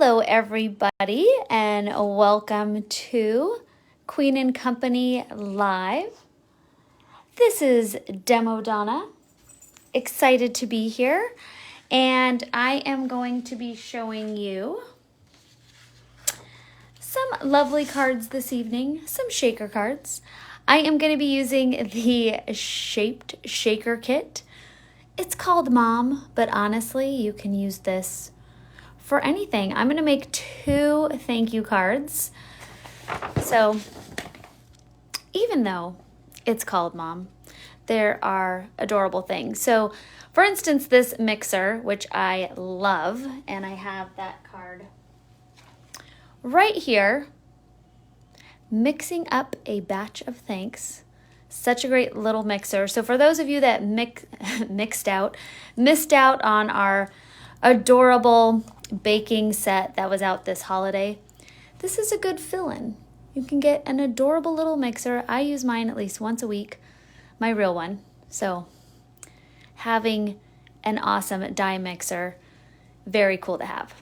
Hello everybody and welcome to Queen and Company Live. This is Demo Donna. Excited to be here, and I am going to be showing you some lovely cards this evening, some shaker cards. I am going to be using the Shaped Shaker Kit. It's called Mom, but honestly, you can use this for anything. I'm going to make 2 thank you cards. So even though it's called Mom, there are adorable things. So for instance, this mixer, which I love, and I have that card right here, mixing up a batch of thanks. Such a great little mixer. So for those of you that missed out on our adorable baking set that was out this holiday, this is a good fill-in. You can get an adorable little mixer. I use mine at least once a week, my real one. So having an awesome die mixer, very cool to have.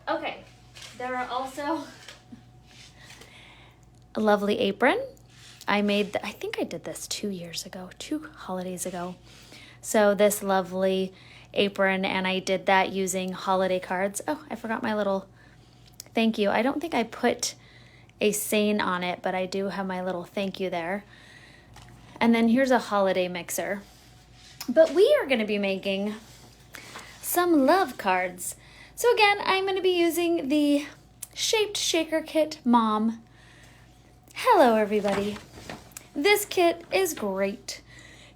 Okay, there are also a lovely apron. I think I did this 2 holidays ago. So this lovely apron, and I did that using holiday cards. Oh, I forgot my little thank you. I don't think I put a saying on it, but I do have my little thank you there. And then here's a holiday mixer. But we are going to be making some love cards. So again, I'm going to be using the Shaped Shaker Kit Mom. Hello everybody. This kit is great.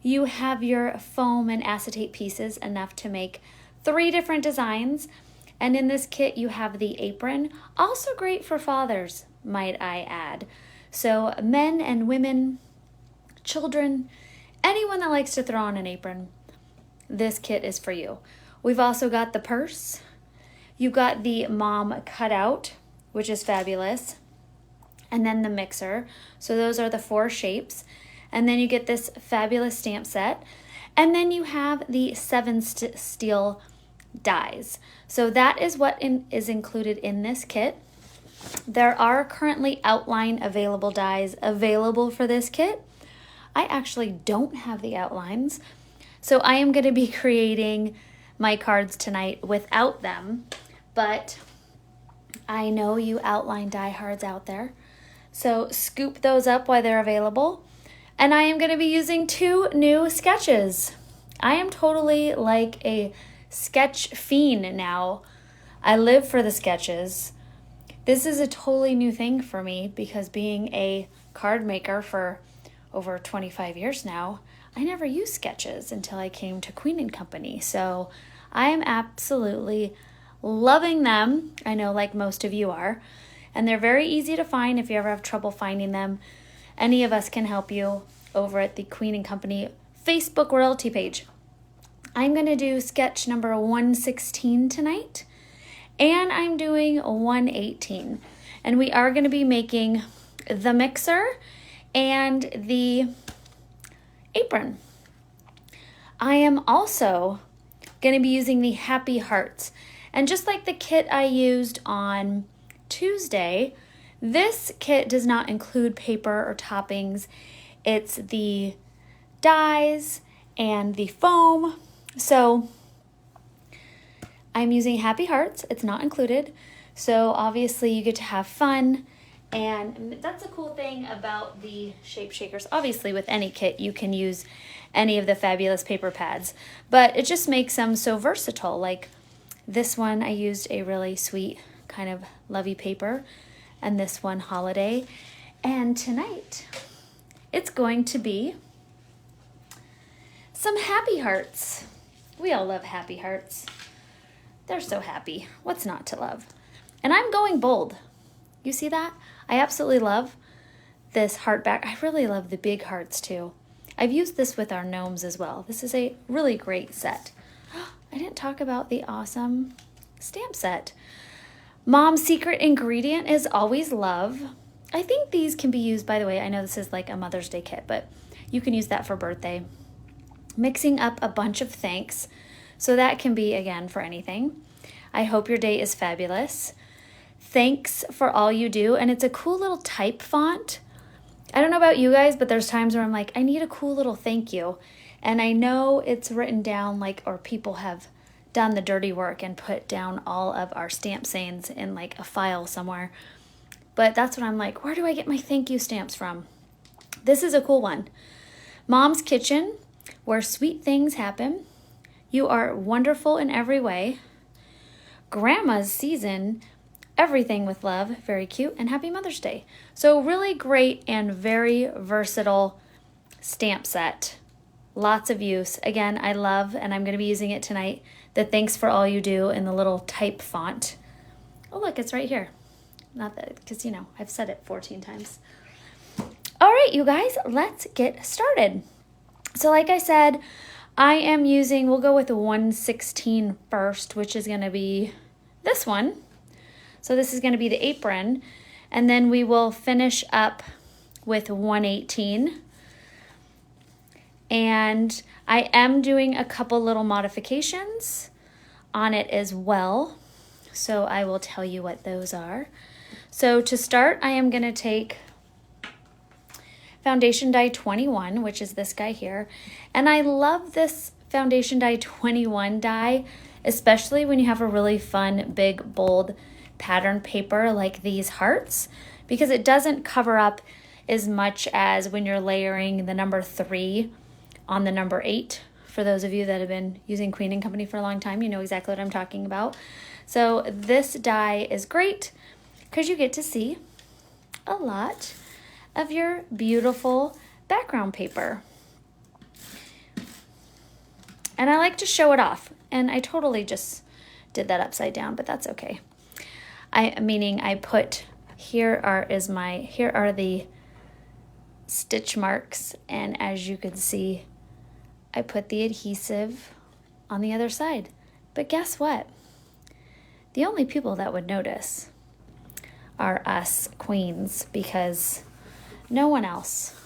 You have your foam and acetate pieces, enough to make 3 different designs. And in this kit, you have the apron, also great for fathers, might I add. So men and women, children, anyone that likes to throw on an apron, this kit is for you. We've also got the purse. You've got the mom cutout, which is fabulous. And then the mixer. So those are the 4 shapes. And then you get this fabulous stamp set. And then you have the 7 steel dies. So that is what is included in this kit. There are currently outline available dies available for this kit. I actually don't have the outlines. So I am going to be creating my cards tonight without them. But I know you outline diehards out there. So scoop those up while they're available. And I am going to be using 2 new sketches. I am totally like a sketch fiend now. I live for the sketches. This is a totally new thing for me because being a card maker for over 25 years now, I never used sketches until I came to Queen and Company. So I am absolutely loving them. I know, like most of you are. And they're very easy to find if you ever have trouble finding them. Any of us can help you over at the Queen and Company Facebook royalty page. I'm going to do sketch number 116 tonight, and I'm doing 118. And we are going to be making the mixer and the apron. I am also going to be using the happy hearts. And just like the kit I used on Tuesday, this kit does not include paper or toppings. It's the dies and the foam. So I'm using happy hearts. It's not included. So obviously you get to have fun. And that's a cool thing about the shape shakers. Obviously with any kit you can use any of the fabulous paper pads, but it just makes them so versatile. Like this one, I used a really sweet kind of lovey paper, and this one holiday. And tonight it's going to be some happy hearts. We all love happy hearts. They're so happy. What's not to love? And I'm going bold. You see that? I absolutely love this heart back. I really love the big hearts too. I've used this with our gnomes as well. This is a really great set. I didn't talk about the awesome stamp set. Mom's secret ingredient is always love. I think these can be used, by the way, I know this is like a Mother's Day kit, but you can use that for birthday. Mixing up a bunch of thanks. So that can be, again, for anything. I hope your day is fabulous. Thanks for all you do. And it's a cool little type font. I don't know about you guys, but there's times where I'm like, I need a cool little thank you. And I know it's written down like, or people have done the dirty work and put down all of our stamp sayings in like a file somewhere. But that's when I'm like, where do I get my thank you stamps from? This is a cool one. Mom's Kitchen, where sweet things happen. You are wonderful in every way. Grandma's Season, everything with love, very cute, and happy Mother's Day. So really great and very versatile stamp set. Lots of use. Again, I love, and I'm going to be using it tonight, the thanks for all you do in the little type font. Oh, look, it's right here. Not that, because, you know, I've said it 14 times. All right, you guys, let's get started. So like I said, I am using, we'll go with the 116 first, which is going to be this one. So this is going to be the apron, and then we will finish up with 118. And I am doing a couple little modifications on it as well. So I will tell you what those are. So to start, I am going to take foundation die 21, which is this guy here. And I love this foundation die 21 die, especially when you have a really fun, big, bold pattern paper like these hearts, because it doesn't cover up as much as when you're layering the number 3 on the number 8. For those of you that have been using Queen & Company for a long time, you know exactly what I'm talking about. So this die is great because you get to see a lot of your beautiful background paper. And I like to show it off, and I totally just did that upside down, but that's okay. Meaning I put, here are the stitch marks, and as you can see, I put the adhesive on the other side. But guess what? The only people that would notice are us queens, because no one else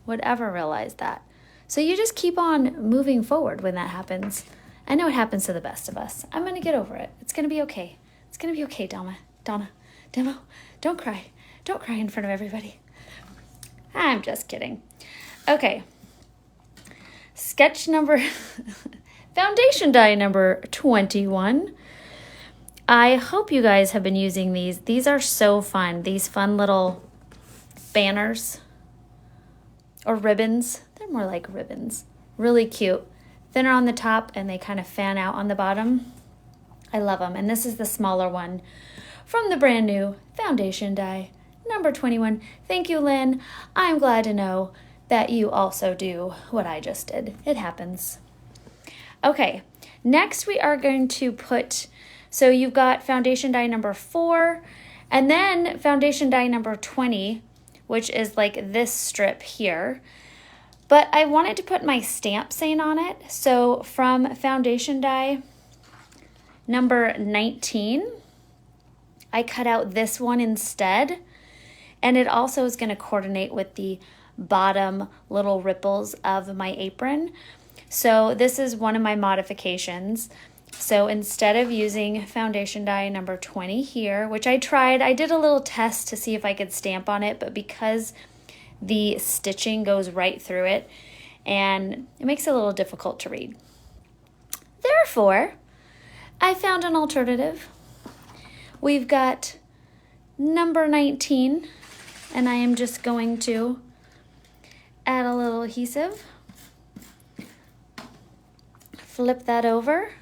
would ever realize that. So you just keep on moving forward when that happens. I know it happens to the best of us. I'm going to get over it. It's going to be okay. It's going to be okay, Donna, Demo. Don't cry. Don't cry in front of everybody. I'm just kidding. Okay. Sketch number, foundation die number 21. I hope you guys have been using these. These are so fun. These fun little banners or ribbons. They're more like ribbons. Really cute. Thinner on the top, and they kind of fan out on the bottom. I love them. And this is the smaller one from the brand new foundation die number 21. Thank you, Lynn. I'm glad to know that you also do what I just did. It happens. Okay, next we are going to put, so you've got foundation die number 4, and then foundation die number 20, which is like this strip here. But I wanted to put my stamp saying on it. So from foundation die number 19, I cut out this one instead. And it also is going to coordinate with the bottom little ripples of my apron. So this is one of my modifications. So instead of using foundation die number 20 here, which I tried, I did a little test to see if I could stamp on it, but because the stitching goes right through it, and it makes it a little difficult to read. Therefore, I found an alternative. We've got number 19, and I am just going to add a little adhesive, flip that over,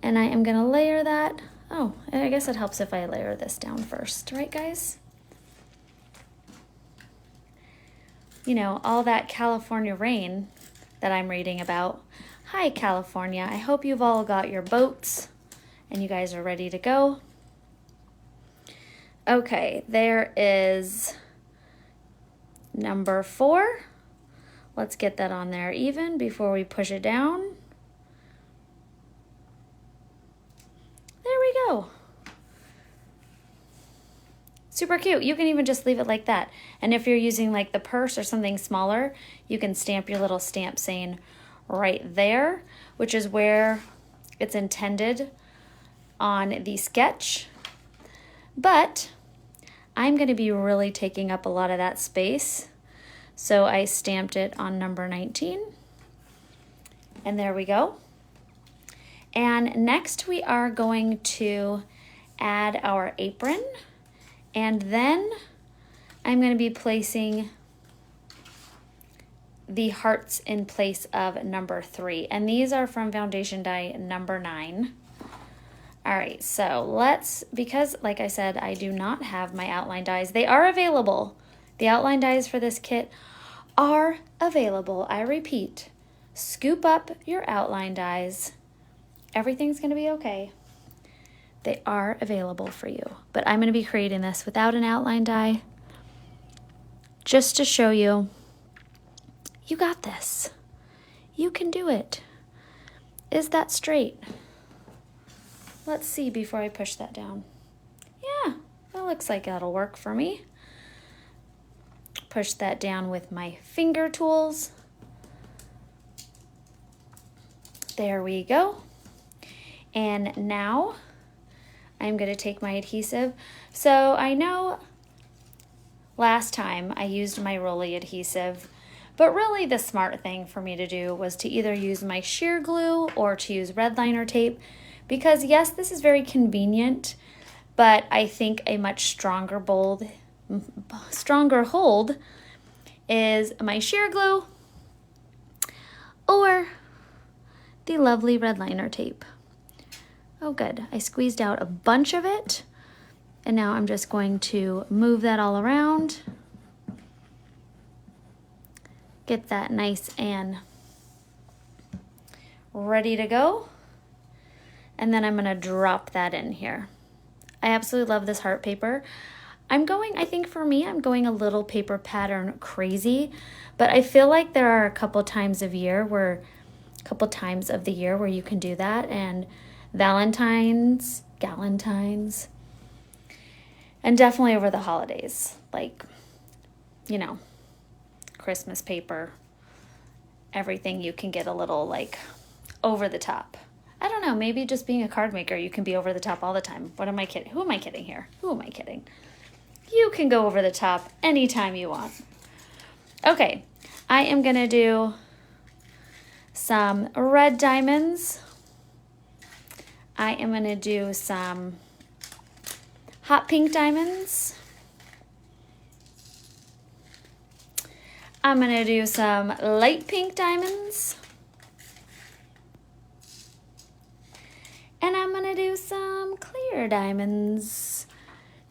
and I am going to layer that. Oh, I guess it helps if I layer this down first, right guys? You know, all that California rain that I'm reading about. Hi, California. I hope you've all got your boats and you guys are ready to go. Okay, there is number 4. Let's get that on there even before we push it down. There we go. Super cute. You can even just leave it like that. And if you're using like the purse or something smaller, you can stamp your little stamp saying right there, which is where it's intended on the sketch, but I'm going to be really taking up a lot of that space. So I stamped it on number 19. And there we go. And next we are going to add our apron. And then I'm going to be placing the hearts in place of number 3. And these are from foundation die number 9. All right, so because like I said, I do not have my outline dies. They are available. The outline dies for this kit are available. I repeat, scoop up your outline dies. Everything's gonna be okay. They are available for you. But I'm gonna be creating this without an outline die just to show you, you got this. You can do it. Is that straight? Let's see before I push that down. Yeah, that looks like that'll work for me. Push that down with my finger tools. There we go. And now I'm going to take my adhesive. So I know last time I used my Rolly adhesive, but really the smart thing for me to do was to either use my sheer glue or to use red liner tape. Because yes, this is very convenient, but I think a much stronger hold is my sheer glue or the lovely red liner tape. Oh good, I squeezed out a bunch of it, and now I'm just going to move that all around. Get that nice and ready to go. And then I'm gonna drop that in here. I absolutely love this heart paper. I think for me, I'm going a little paper pattern crazy, but I feel like there are a couple times of the year where you can do that, and Valentine's, Galentine's, and definitely over the holidays, like, you know, Christmas paper, everything you can get a little like over the top. I don't know, maybe just being a card maker, you can be over the top all the time. What am I kidding? Who am I kidding here? Who am I kidding? You can go over the top anytime you want. Okay, I am gonna do some red diamonds. I am gonna do some hot pink diamonds. I'm gonna do some light pink diamonds. And I'm gonna do some clear diamonds.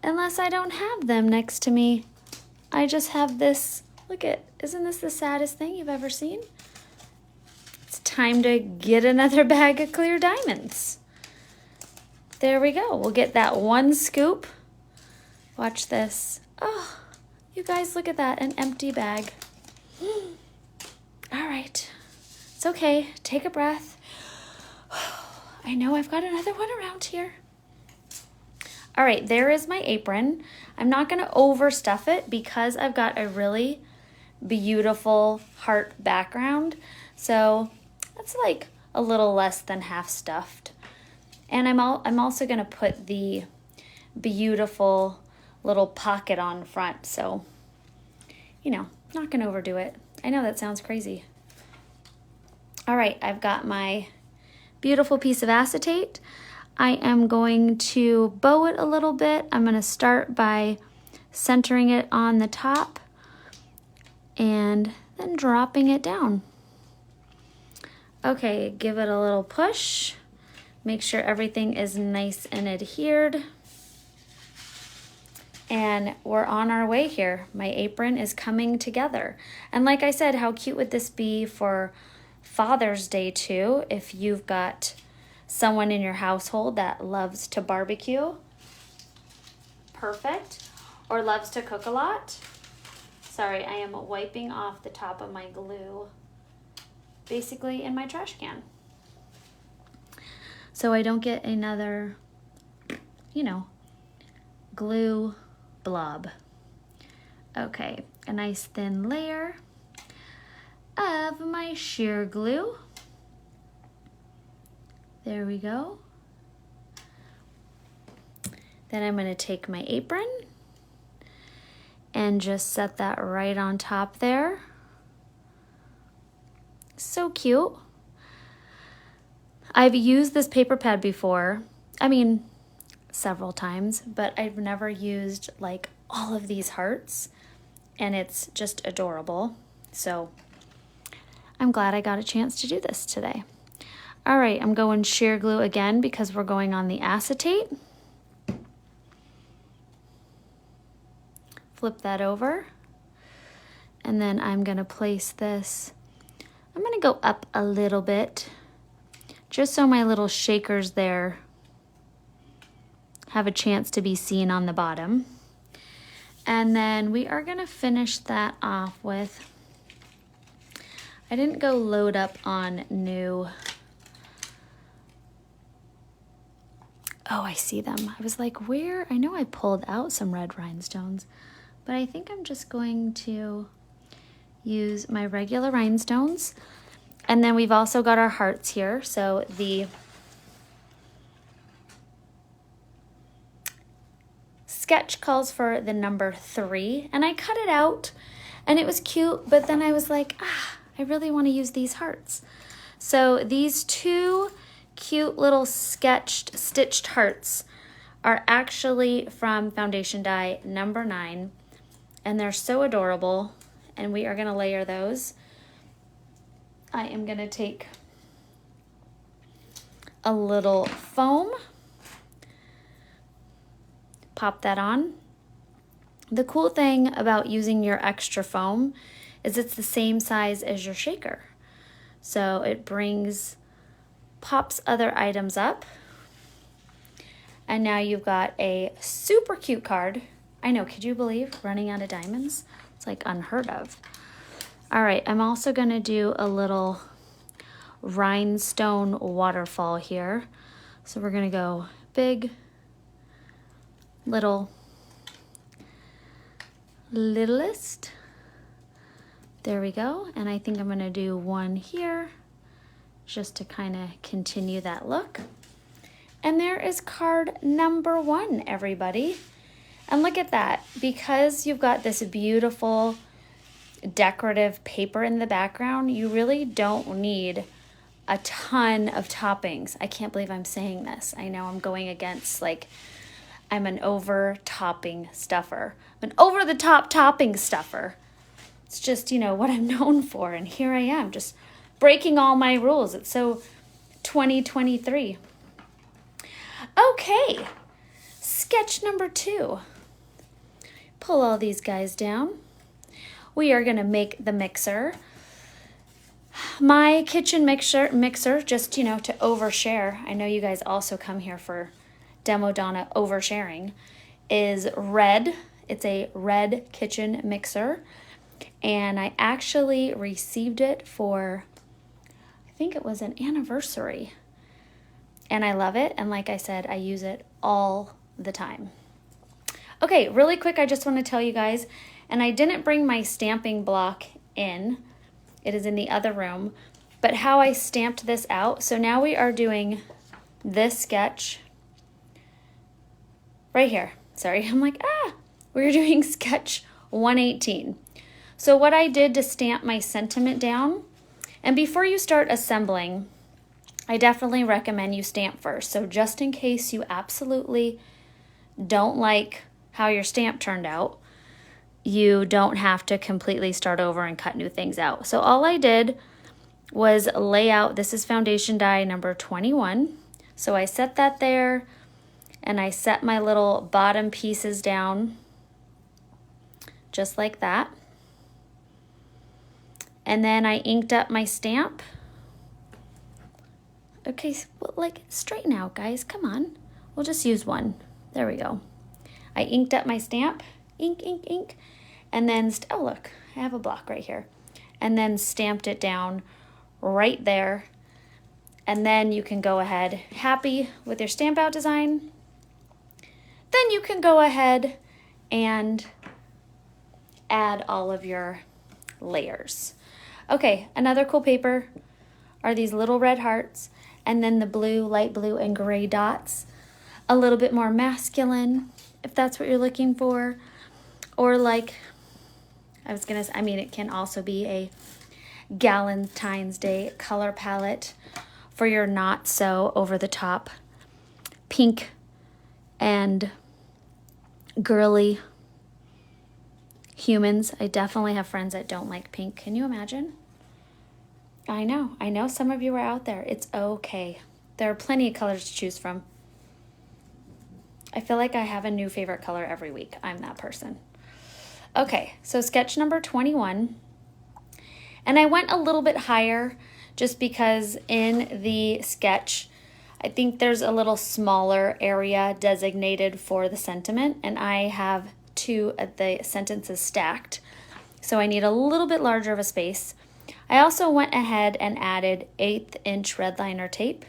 Unless I don't have them next to me. I just have this, isn't this the saddest thing you've ever seen? It's time to get another bag of clear diamonds. There we go, we'll get that one scoop. Watch this. Oh, you guys look at that, an empty bag. All right, it's okay, take a breath. I know I've got another one around here. All right, there is my apron. I'm not gonna overstuff it because I've got a really beautiful heart background. So that's like a little less than half stuffed. And I'm also gonna put the beautiful little pocket on front. So, you know, not gonna overdo it. I know that sounds crazy. All right, I've got my beautiful piece of acetate. I am going to bow it a little bit. I'm going to start by centering it on the top and then dropping it down. Okay, give it a little push. Make sure everything is nice and adhered. And we're on our way here. My apron is coming together. And like I said, how cute would this be for Father's Day too, if you've got someone in your household that loves to barbecue, perfect, or loves to cook a lot. Sorry, I am wiping off the top of my glue, basically in my trash can, so I don't get another, you know, glue blob. Okay, a nice thin layer of my sheer glue. There we go. Then I'm going to take my apron and just set that right on top there. So cute. I've used this paper pad before. I mean, several times, but I've never used like all of these hearts, and it's just adorable. So I'm glad I got a chance to do this today. All right, I'm going sheer glue again because we're going on the acetate. Flip that over, and then I'm gonna place this, I'm gonna go up a little bit just so my little shakers there have a chance to be seen on the bottom. And then we are gonna finish that off with, I didn't go load up on new, oh, I see them. I was like, where? I know I pulled out some red rhinestones, but I think I'm just going to use my regular rhinestones. And then we've also got our hearts here. So the sketch calls for the number 3, and I cut it out and it was cute, but then I was like, I really want to use these hearts. So these 2 cute little stitched hearts are actually from foundation die number 9, and they're so adorable, and we are going to layer those. I am going to take a little foam, pop that on. The cool thing about using your extra foam is it's the same size as your shaker. So it pops other items up. And now you've got a super cute card. I know, could you believe running out of diamonds? It's like unheard of. All right, I'm also gonna do a little rhinestone waterfall here. So we're gonna go big, little, littlest. There we go. And I think I'm gonna do one here just to kind of continue that look. And there is card number 1, everybody. And look at that, because you've got this beautiful decorative paper in the background, you really don't need a ton of toppings. I can't believe I'm saying this. I know I'm going against, like, I'm an over-topping stuffer. I'm an over-the-top topping stuffer. It's just, you know, what I'm known for, and here I am, just breaking all my rules. It's so 2023. Okay, sketch number 2. Pull all these guys down. We are gonna make the mixer. My kitchen mixer, just, you know, to overshare. I know you guys also come here for Demo Donna oversharing, is red. It's a red kitchen mixer. And I actually received it for, I think it was an anniversary. And I love it. And like I said, I use it all the time. Okay, really quick, I just want to tell you guys, and I didn't bring my stamping block in. It is in the other room. But how I stamped this out. So now we are doing this sketch right here. Sorry, I'm like, we're doing sketch 118. So what I did to stamp my sentiment down, and before you start assembling, I definitely recommend you stamp first. So just in case you absolutely don't like how your stamp turned out, you don't have to completely start over and cut new things out. So all I did was lay out, this is foundation die number 21. So I set that there, and I set my little bottom pieces down just like that. And then I inked up my stamp. Okay, well, like, straighten out, guys, come on. We'll just use one. There we go. I inked up my stamp, ink, ink, ink, and then, oh look, I have a block right here. And then stamped it down right there. And then you can go ahead, happy with your stamp out design, then you can go ahead and add all of your layers. Okay, another cool paper are these little red hearts, and then the blue, light blue, and gray dots. a little bit more masculine, if that's what you're looking for. Or like, I mean, it can also be a Galentine's Day color palette for your not so over the top pink and girly humans. I definitely have friends that don't like pink. Can you imagine? I know some of you are out there. It's okay. There are plenty of colors to choose from. I feel like I have a new favorite color every week. I'm that person. Okay, so sketch number 21. And I went a little bit higher just because in the sketch, I think there's a little smaller area designated for the sentiment, and I have two of the sentences stacked. So I need a little bit larger of a space. I also went ahead and added 1/8 inch redliner tape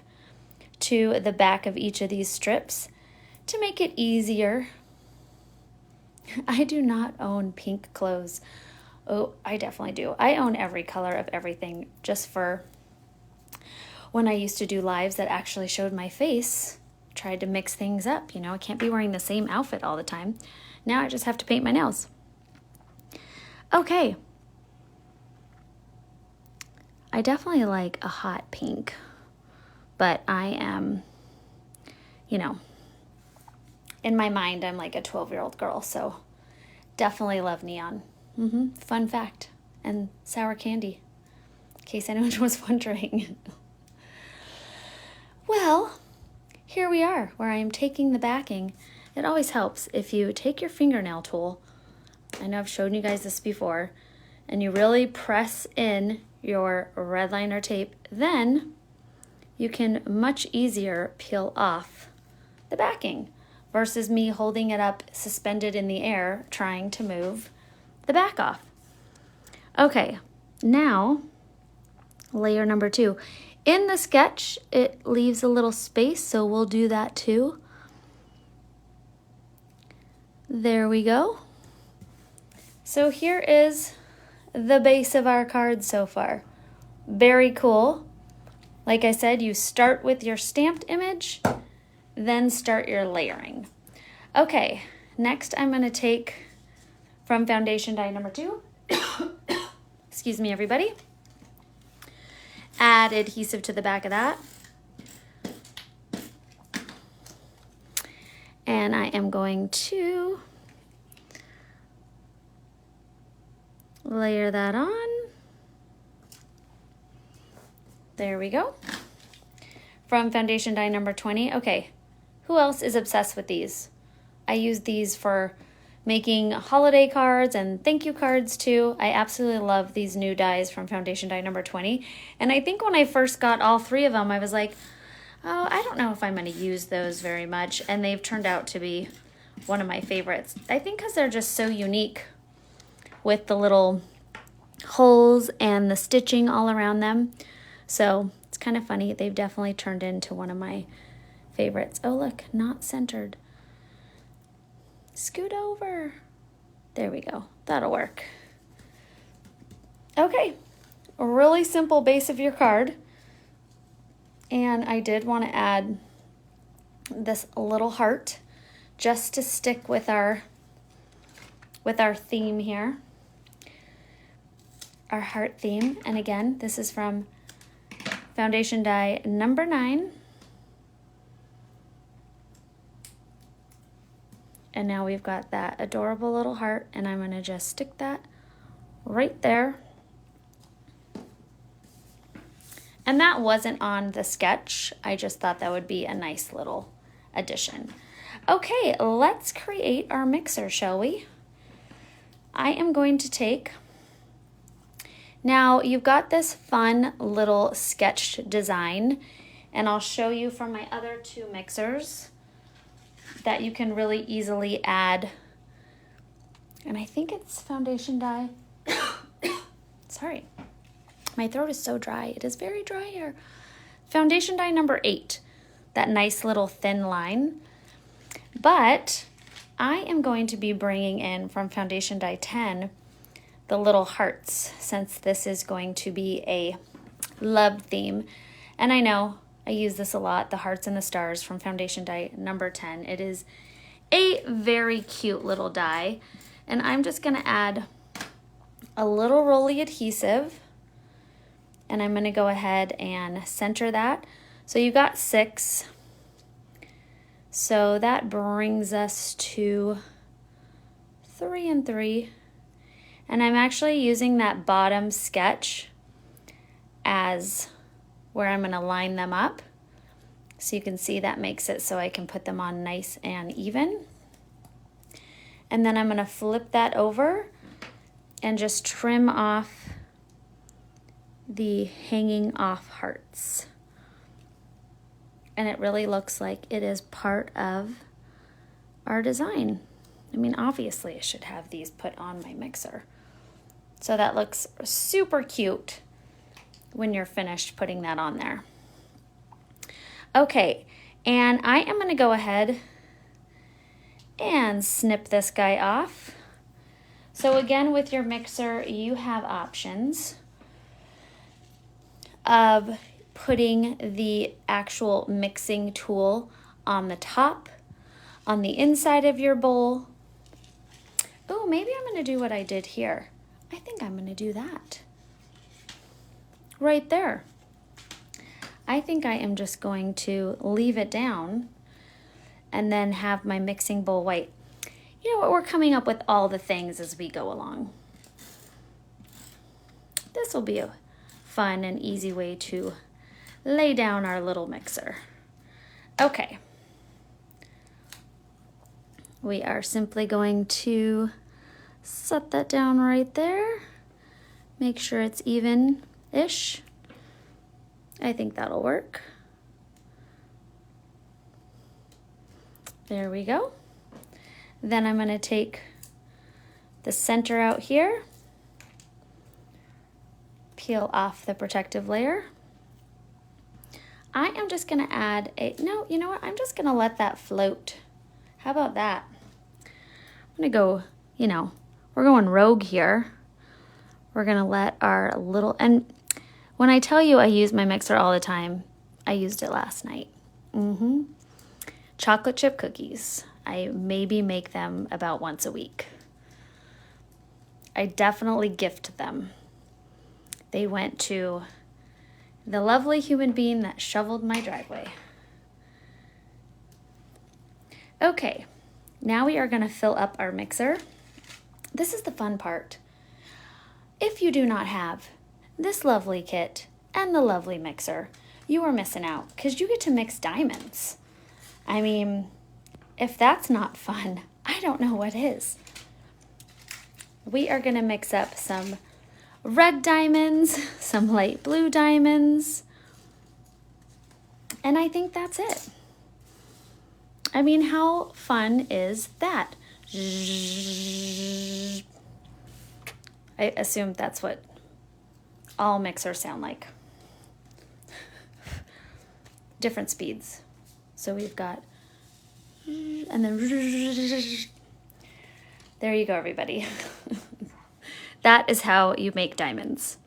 to the back of each of these strips to make it easier. I do not own pink clothes. Oh, I definitely do. I own every color of everything just for when I used to do lives that actually showed my face, tried to mix things up. You know, I can't be wearing the same outfit all the time. Now I just have to paint my nails. Okay. I definitely like a hot pink, but I am, you know, in my mind, I'm like a 12-year-old girl, so definitely love neon. Fun fact. And sour candy, in case anyone was wondering. Well, here we are, where I am taking the backing. It always helps if you take your fingernail tool, I know I've shown you guys this before, and you really press in your red liner tape, then you can much easier peel off the backing versus me holding it up suspended in the air trying to move the back off. Okay, now layer number 2. In the sketch, it leaves a little space, so we'll do that too. There we go. So here is the base of our card so far. Very cool. Like I said, you start with your stamped image, then start your layering. Okay, next I'm going to take from foundation die number 2, excuse me everybody, add adhesive to the back of that. And I am going to layer that on. There we go. From foundation die number 20. Okay, who else is obsessed with these? I use these for making holiday cards and thank you cards too. I absolutely love these new dies from foundation die number 20. And I think when I first got all 3 of them, I was like, oh, I don't know if I'm going to use those very much. And they've turned out to be one of my favorites. I think because they're just so unique with the little holes and the stitching all around them. So it's kind of funny. They've definitely turned into one of my favorites. Oh, look, not centered. Scoot over. There we go. That'll work. Okay, a really simple base of your card. And I did want to add this little heart just to stick with our theme here. Our heart theme. And again, this is from foundation die number 9. And now we've got that adorable little heart, and I'm going to just stick that right there. And that wasn't on the sketch. I just thought that would be a nice little addition. Okay, let's create our mixer, shall we? I am going to take, now you've got this fun little sketched design, and I'll show you from my other 2 mixers that you can really easily add, and I think it's foundation die. Sorry, my throat is so dry. It is very dry here. Foundation die number 8, that nice little thin line. But I am going to be bringing in from foundation die 10 the little hearts, since this is going to be a love theme. And I know I use this a lot, the Hearts and the Stars from Foundation Die number 10. It is a very cute little die. And I'm just gonna add a little rolly adhesive, and I'm gonna go ahead and center that. So you got 6. So that brings us to 3 and 3. And I'm actually using that bottom sketch as where I'm gonna line them up. So you can see that makes it so I can put them on nice and even. And then I'm gonna flip that over and just trim off the hanging off hearts. And it really looks like it is part of our design. I mean, obviously I should have these put on my mixer. So that looks super cute when you're finished putting that on there. Okay, and I am gonna go ahead and snip this guy off. So again, with your mixer, you have options of putting the actual mixing tool on the top, on the inside of your bowl. Oh, maybe I'm gonna do what I did here. I think I'm gonna do that. Right there. I think I am just going to leave it down and then have my mixing bowl white. You know what, we're coming up with all the things as we go along. This will be a fun and easy way to lay down our little mixer. Okay. We are simply going to set that down right there. Make sure it's even-ish. I think that'll work. There we go. Then I'm gonna take the center out here, peel off the protective layer. I am just gonna add no, you know what? I'm just gonna let that float. How about that? I'm gonna go, you know, we're going rogue here. We're gonna let our little, and when I tell you I use my mixer all the time, I used it last night. Chocolate chip cookies. I maybe make them about once a week. I definitely gift them. They went to the lovely human being that shoveled my driveway. Okay, now we are gonna fill up our mixer. This is the fun part. If you do not have this lovely kit and the lovely mixer, you are missing out because you get to mix diamonds. I mean, if that's not fun, I don't know what is. We are gonna mix up some red diamonds, some light blue diamonds, and I think that's it. I mean, how fun is that? I assume that's what all mixers sound like. Different speeds. So we've got, and then, there you go, everybody. That is how you make diamonds.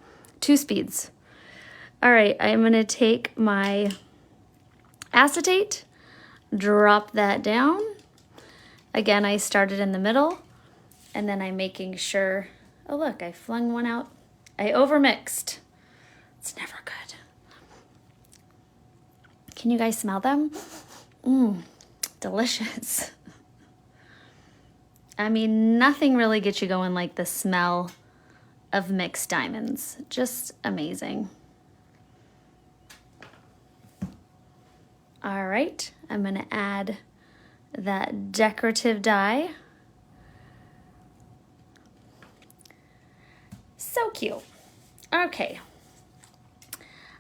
2 speeds. All right, I'm gonna take my acetate, drop that down. Again, I started in the middle, and then I'm making sure, oh look, I flung one out. I overmixed. It's never good. Can you guys smell them? Delicious. I mean, nothing really gets you going like the smell of mixed diamonds. Just amazing. All right, I'm gonna add that decorative die. So cute. Okay,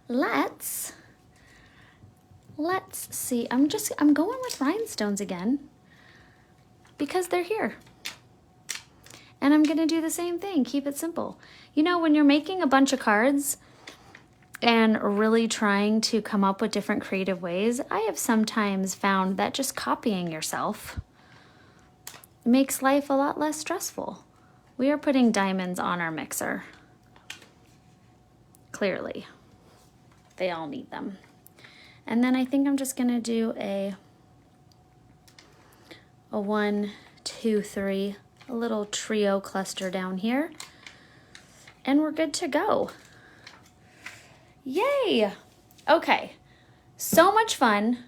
let's see. I'm going with rhinestones again because they're here. And I'm gonna do the same thing, keep it simple. You know, when you're making a bunch of cards and really trying to come up with different creative ways, I have sometimes found that just copying yourself makes life a lot less stressful. We are putting diamonds on our mixer. Clearly, they all need them. And then I think I'm just gonna do a 1, 2, 3, a little trio cluster down here. And we're good to go. Yay! Okay, so much fun,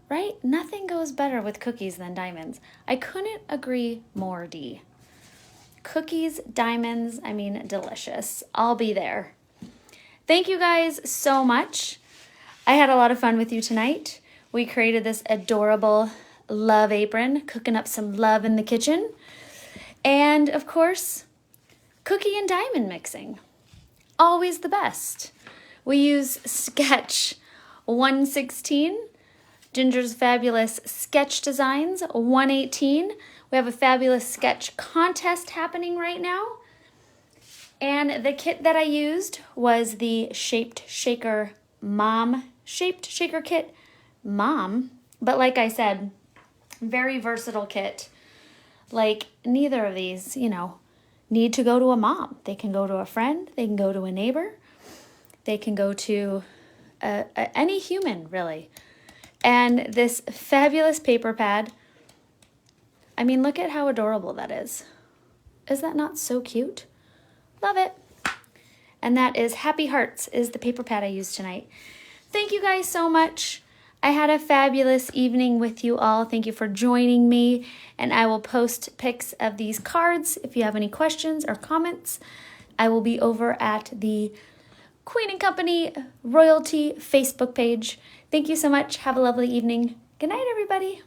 right? Nothing goes better with cookies than diamonds. I couldn't agree more, Dee. Cookies, diamonds, I mean, delicious. I'll be there. Thank you guys so much. I had a lot of fun with you tonight. We created this adorable love apron, cooking up some love in the kitchen. And of course, cookie and diamond mixing. Always the best. We use Sketch 116, Ginger's Fabulous Sketch Designs 118. We have a fabulous sketch contest happening right now. And the kit that I used was the Shaped Shaker Kit Mom. But like I said, very versatile kit. Like neither of these, you know, need to go to a mom. They can go to a friend. They can go to a neighbor. They can go to any human, really. And this fabulous paper pad, I mean, look at how adorable that is. Is that not so cute? Love it. And that is Happy Hearts is the paper pad I used tonight. Thank you guys so much. I had a fabulous evening with you all. Thank you for joining me. And I will post pics of these cards. If you have any questions or comments, I will be over at the Queen & Company Royalty Facebook page. Thank you so much. Have a lovely evening. Good night, everybody.